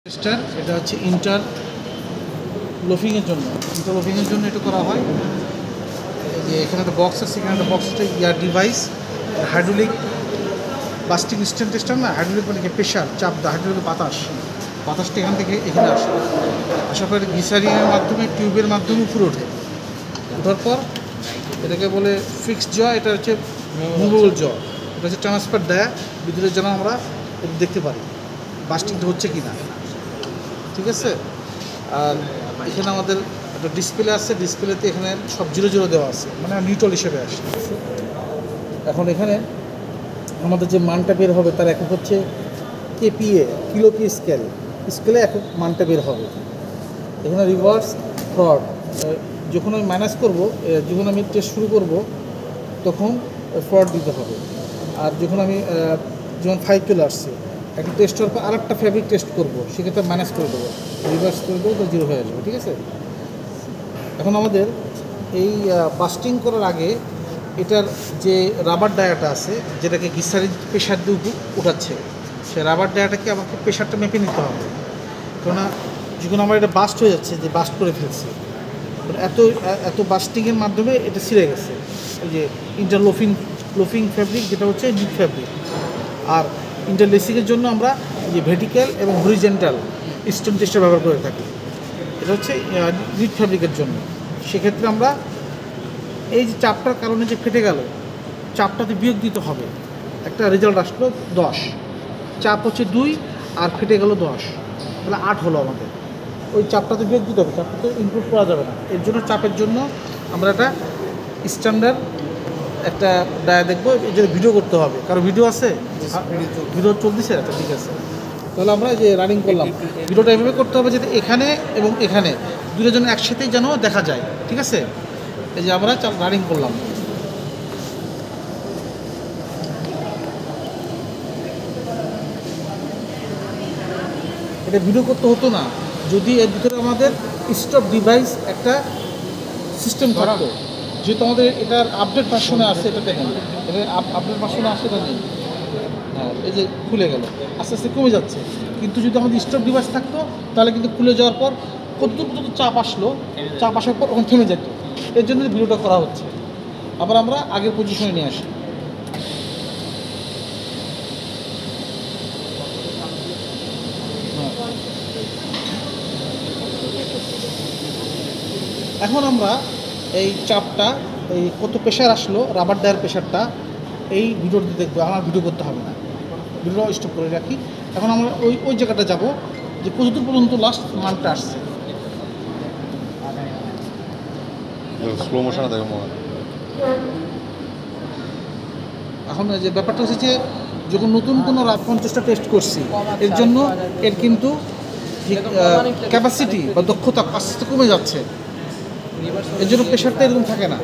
Tester এটা হচ্ছে ইন্টারলোফিংয়ের জন্য এটা করা হয়। এই যে এখানে একটা বক্স আছে, এখানে একটা বক্স হচ্ছে ইয়ার device, hydraulic bursting stand tester না, হাইড্রোলিক মানে কি প্রেশার চাপ দেয়, হাইড্রোলিক বাতাসটা এখান থেকে এখানে আসে, আসার পরে গ্লিসারিনের মাধ্যমে টিউবের মাধ্যমে উপরে ওঠে, ওঠার পর এটাকে বলে ফিক্সড জ, এটা হচ্ছে মুভেবল জ, এটা হচ্ছে ট্রান্সফার দেয় ভিতরে যেন আমরা দেখতে পারি বাস্টিংটা হচ্ছে কি না, ঠিক আছে। আর এখানে আমাদের একটা ডিসপ্লে আছে, ডিসপ্লেতে এখানে সব 0 দেওয়া আছে, মানে নিউট্রাল হিসেবে আসে। এখন এখানে আমাদের যে মানটা বের হবে তার একক হচ্ছে কেপিএ, কিলো পি স্কেলে একক মানটা বের হবে। এখানে রিভার্স ফ্রড, যখন আমি মাইনাস করব, যখন আমি টেস্ট শুরু করব তখন ফ্রড দিতে হবে। আর যখন আমি যেমন 5 চলে আসছে, একটা টেস্ট হওয়ার পর আরেকটা ফ্যাব্রিক টেস্ট করবো, সেক্ষেত্রে মাইনাস করে দেবো, রিভার্স করে দেবো, তো 0 হয়ে আসবে, ঠিক আছে। এখন আমাদের এই বাস্টিং করার আগে এটার যে রাবার ডায়াটা আছে, যেটাকে গ্লিসারিন প্রেশার দিয়ে উঠাচ্ছে, সেই রাবার ডায়াটাকে আমাকে প্রেশারটা মেপে নিতে হবে। কেননা যখন আমার এটা বাস্ট হয়ে যাচ্ছে, যে বাস্ট করে ফেলছে, এত বাস্টিংয়ের মাধ্যমে এটা ছিঁড়ে গেছে, এই যে ইন্টারলোফিং ফ্যাব্রিক, যেটা হচ্ছে নিট ফ্যাব্রিক। আর ইন্টারলেসিংয়ের জন্য আমরা যে ভের্টিক্যাল এবং হরিজেন্টাল স্টোন টেস্টার ব্যবহার করে থাকি, এটা হচ্ছে নিট ফ্যাব্রিকের জন্য। সেক্ষেত্রে আমরা এই যে চাপটার কারণে যে ফেটে গেল, চাপটাতে বিয়োগ দিতে হবে, একটা রেজাল্ট আসলো 10, চাপ হচ্ছে 2 আর ফেটে গেল 10, তাহলে 8 হলো আমাদের। ওই চাপটাতে বিয়োগ দিতে হবে, চাপটাতে ইনক্লুড করা যাবে না। এর জন্য চাপের জন্য আমরা একটা স্ট্যান্ডার্ড একটা ডায়া দেখবো, এই জন্য ভিডিও করতে হবে। কারো ভিডিও আছে? ভিডিও চলতেছে? আচ্ছা, ঠিক আছে। তাহলে আমরা যে রানিং করলাম, ভিডিওটা এভাবে করতে হবে যাতে এখানে এবং এখানে দুটো জন একসাথেই যেন দেখা যায়, ঠিক আছে। এই যে আমরা রানিং করলাম, এটা ভিডিও করতে হতো না যদি এর ভিতরে আমাদের স্টপ ডিভাইস একটা সিস্টেম থাকতো। যেহেতু আমাদের এটার আপডেট ভার্সনে আছে, এটা দেখেন, এটা আপডেট ভার্সনে আসে, এটা নেই। হ্যাঁ, এই যে খুলে গেল, আস্তে আস্তে কমে যাচ্ছে। কিন্তু যদি আমাদের স্টপ ডিভাইস থাকতো তাহলে কিন্তু খুলে যাওয়ার পর কতটুকু চাপ আসলো, চাপ আসার পর ওখানে থেমে যেত। এর জন্য ভিডিওটা করা হচ্ছে। আবার আমরা আগের পজিশনে নিয়ে আসি। এখন আমরা এই চাপটা, এই কত প্রেশার আসলো, রাবার ডায়ার প্রেশারটা এই ভিডিওতে দেখবো। আমার ভিডিও করতে হবে না, ভিডিও স্টপ করে রাখি। এখন আমরা ওই জায়গাটা যাব যে কতদূর পর্যন্ত লাস্ট মানটা আসছে। স্লো মোশনে দেখো। এখন যে ব্যাপারটা হচ্ছে যে যখন নতুন কোনো 50টা টেস্ট করছি, এর জন্য এর কিন্তু ক্যাপাসিটি বা দক্ষতা আস্তে আস্তে কমে যাচ্ছে। এর জন্য প্রেশারটা এরকম থাকে না।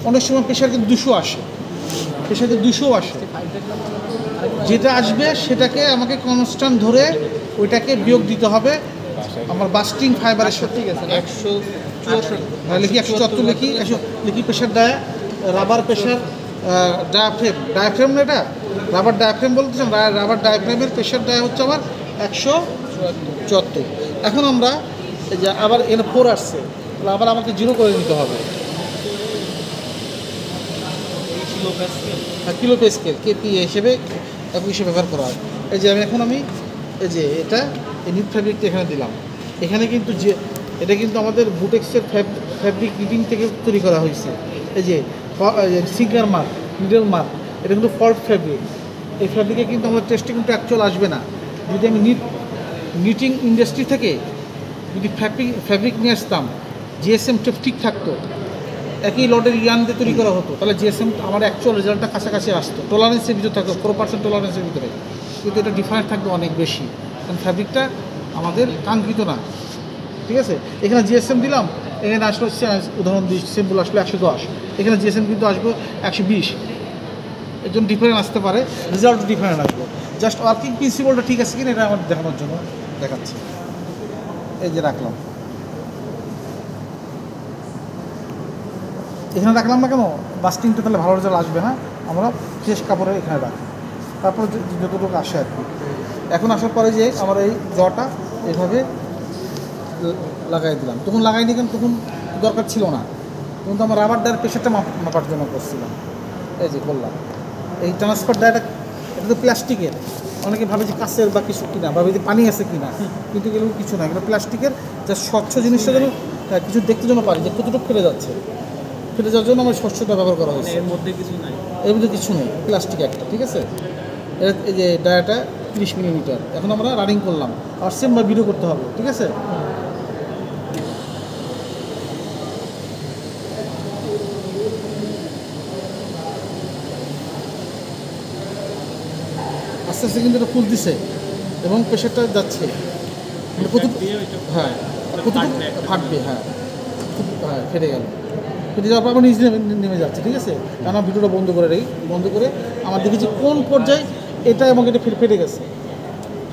অনেক সময় প্রেশার কিন্তু 200 আসে, প্রেশার কিন্তু 200 আসে। যেটা আসবে সেটাকে আমাকে কনস্ট্যান্ট ধরে ওইটাকে বিয়োগ দিতে হবে আমার বাস্টিং ফাইবারের সাথে। ঠিক আছে, 174 লিখি, 174 লিখি, লিখি প্রেশার রাবার প্রেশার ডায়াফ্রেম না, এটা রাবার ডায়াফ্রেম বলতেছেন। রাবার ডায়াফ্রেমের প্রেশার হচ্ছে আমার 174। এখন আমরা এই যে আবার এখানে 4 আসছে, তাহলে আবার আমাকে 0 করে নিতে হবে। কিলো পে স্কেল, কেপিএ হিসেবে একই হিসেবে ব্যবহার করা হয়। এই যে আমি এই যে এটা এই নিট ফ্যাব্রিকটা এখানে দিলাম। এখানে কিন্তু যে এটা কিন্তু আমাদের বুটেক্সের ফ্যাব্রিক নিটিং থেকে তৈরি করা হয়েছে। এই যে সিঙ্গার মার্ক, নিডল মার্ক, এটা কিন্তু ফল্ট ফ্যাব্রিক। এই ফ্যাব্রিকে কিন্তু আমাদের টেস্টে কিন্তু অ্যাকচুয়াল আসবে না। যদি আমি নিটিং ইন্ডাস্ট্রি থেকে যদি ফ্যাব্রিক নিয়ে আসতাম, জিএসএম ঠিক থাকতো, একই লটের ইয়ান দিয়ে তৈরি করা হতো, তাহলে জিএসএম আমার অ্যাকচুয়াল রেজাল্টটা কাছাকাছি আসতো, টলারেন্সের ভিতরে থাকতো, 4% টলারেন্সের ভিতরে। কিন্তু এটা ডিফারেন্ট থাকতো অনেক বেশি, কারণ ফ্যাব্রিকটা আমাদের কাঙ্ক্ষিত না, ঠিক আছে। এখানে জিএসএম দিলাম, এখানে আসলো উদাহরণ দিই, সিম্পল আসলো 110, এখানে জিএসএম কিন্তু আসবো 120। এর জন্য ডিফারেন্ট আসতে পারে, রেজাল্ট ডিফারেন্ট আসবে। জাস্ট ওয়ার্কিং প্রিন্সিপালটা ঠিক আছে কিনা এটা আমার দেখানোর জন্য দেখাচ্ছি। এই যে রাখলাম, এখানে রাখলাম না কেন, বাস্টিংটা তাহলে ভালো রেজাল্ট আসবে না। আমরা ফ্রেশ কাপড়ে এখানে রাখি, তারপরে যতটুকু আসে আর কি। এখন আসার পরে যে আমার এই জটা এইভাবে লাগাই দিলাম। তখন লাগাইনি কেন, তখন দরকার ছিল না, তখন তো আমার রাবার ডায়ের প্রেশারটা মাপার জন্য করছিলাম। এই যে করলাম এই ট্রান্সফার ডায়াটা, এটা তো প্লাস্টিকের, অনেকে ভাবে যে কাঁচের বা কিছু কিনা, ভাবে যে পানি আছে কিনা, কিন্তু এগুলো কিছু না, এগুলো প্লাস্টিকের, যা স্বচ্ছ জিনিসটা যেন কিছু দেখতে যেন পারি যে কতটুকু ফেলে যাচ্ছে, ফেলে যাওয়ার জন্য আমার স্বচ্ছতা ব্যবহার করা হয়েছে। এর মধ্যে কিছু নাই, এর মধ্যে কিছু নেই, প্লাস্টিক একটা, ঠিক আছে। এই যে ডায়াটা 30 মিলিমিটার, এখন আমরা রানিং করলাম, আর সেম বা ভিডিও করতে হবে, ঠিক আছে। আস্তে আস্তে কিন্তু এটা ফুল দিছে এবং প্রেশারটা যাচ্ছে, মানে কতটুকু, হ্যাঁ কতটুকু ফাটবে, হ্যাঁ হ্যাঁ ফেটে গেল, ফেটে যাওয়ার পর আবার নিজে নেমে যাচ্ছে, ঠিক আছে। কারণ ভিডিওটা বন্ধ করে আমার দেখেছি কোন পর্যায়ে এটা এবং এটা ফেটে গেছে,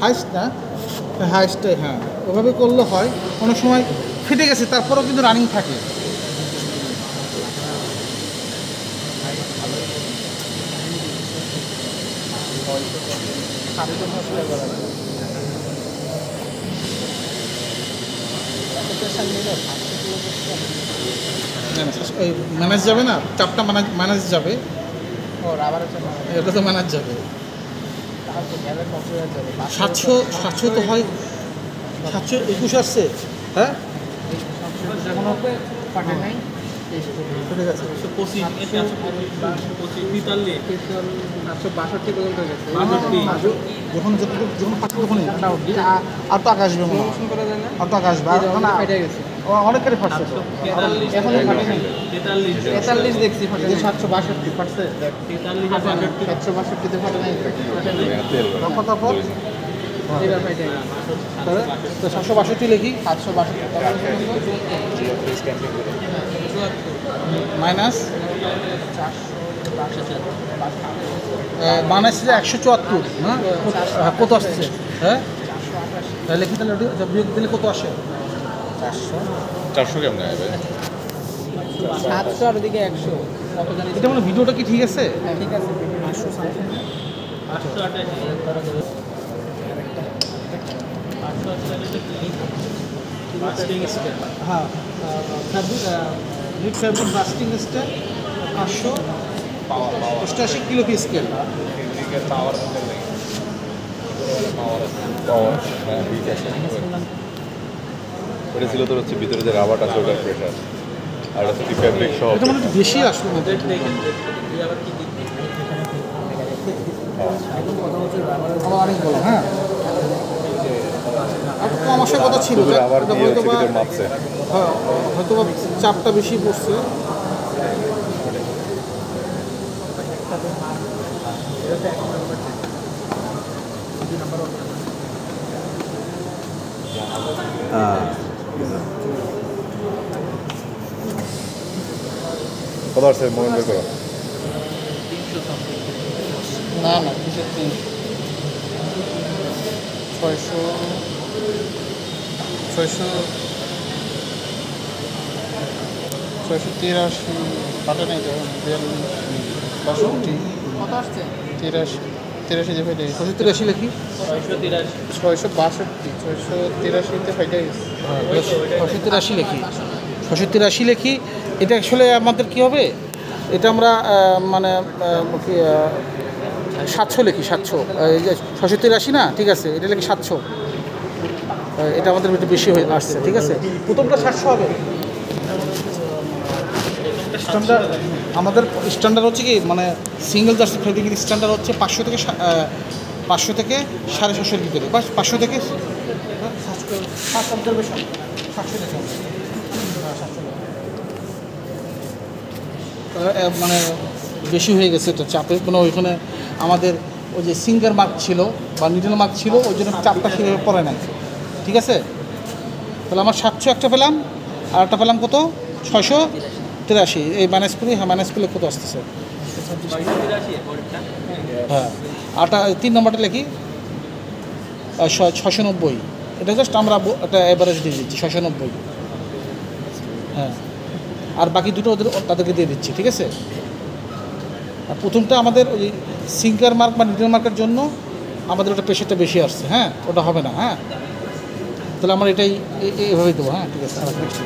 হাইস্ট না, হাইস্টটাই, হ্যাঁ ওভাবে করলে হয়। অনেক সময় ফেটে গেছে তারপরেও কিন্তু রানিং থাকে। এই ম্যানেজ যাবে না, চাপটা ম্যানেজ যাবে, এটা তো ম্যানেজ যাবে। 700 তো হয়, 721 আসছে, হ্যাঁ ফেটে গেছে। 62 পর্যন্ত গেছে। যখন ফাটবে তখনই আর তো আকাশ আসবে, মনে হয় আর তো আকাশ আসবে, অনেকেরই ফাটছে তো। এখন 43 দেখছি, 762 ফাটছে, 762 ফাটে নাই, তারপর তো 762 লিখি, 762 মাইনাস বানাইছে 174, হ্যাঁ কত আসছে, হ্যাঁ তাহলে কি, তাহলে বিয়োগ দিলে কত আসে? 400 কেমন আসবে? 700 আর ওদিকে 100 কত জানি। এটা মানে ভিডিওটা কি ঠিক আছে? ঠিক আছে, 800 সামথিং, 888 হ্যাঁ lead fabric busting step 588 kilo P scale. হ্যাঁ ঠিক আছে। ওটা ছিল তোর হচ্ছে ভিতরে যে রাবার আছে ওটার প্রেশার, আর হচ্ছে কি ফ্যাব্রিক সহ। এটা মানে একটু বেশি আসলো না, আমার অনেক বলো, হ্যাঁ আর কম আসার কথা ছিল, শুধু রাবার এটা দিয়ে হয়তো হচ্ছে বা, ভিতরে মাপছে। হ্যাঁ হয়তো বা চাপটা বেশি পড়ছে। কত আসছে মোবাইল বের করো? না না 300 683 পাঠে নেই, যখন 62 কত আসছে? 83 যে ফেটে 683 লিখি, 683তে ফেটে গেছে, 683 লিখি, 683 লিখি। এটা আসলে আমাদের কি হবে, এটা আমরা মানে 700 লিখি, 700, এই যে 683 না, ঠিক আছে এটা লিখি 700, এটা আমাদের একটু বেশি হয়ে আসছে, ঠিক আছে। প্রথমটা 700 হবে স্ট্যান্ডার্ড, আমাদের স্ট্যান্ডার্ড হচ্ছে কি, মানে সিঙ্গেল জার্সি ফেব্রিকের স্ট্যান্ডার্ড হচ্ছে 500 থেকে 750 ভিতরে, বা 500 থেকে 5 অবজারভেশন 700 থেকে, মানে বেশি হয়ে গেছে এটা চাপের কোনো, ওইখানে আমাদের ওই যে সিঙ্গার মার্ক ছিল বা নিডল মার্ক ছিল, ওই জন্য চাপটা সেভাবে পড়ে নাই, ঠিক আছে। তাহলে আমার 700 একটা পেলাম, আর একটা পেলাম কত, 683, এই মাইনাস করি, হ্যাঁ মাইনাস করলে কত আসতেছে, হ্যাঁ আরটা 3 নম্বরটা লিখি 690, এটা জাস্ট আমরা একটা অ্যাভারেজ দিয়ে দিচ্ছি 690, হ্যাঁ আর বাকি দুটো তাদেরকে দিয়ে দিচ্ছি, ঠিক আছে। আর প্রথমটা আমাদের ওই সিঙ্কার মার্ক বা নিডল মার্কের জন্য আমাদের ওটা প্রেশারটা বেশি আসছে, হ্যাঁ ওটা হবে না, হ্যাঁ তাহলে আমরা এটাই এভাবেই দেবো। হ্যাঁ ঠিক আছে, আর নেক্সট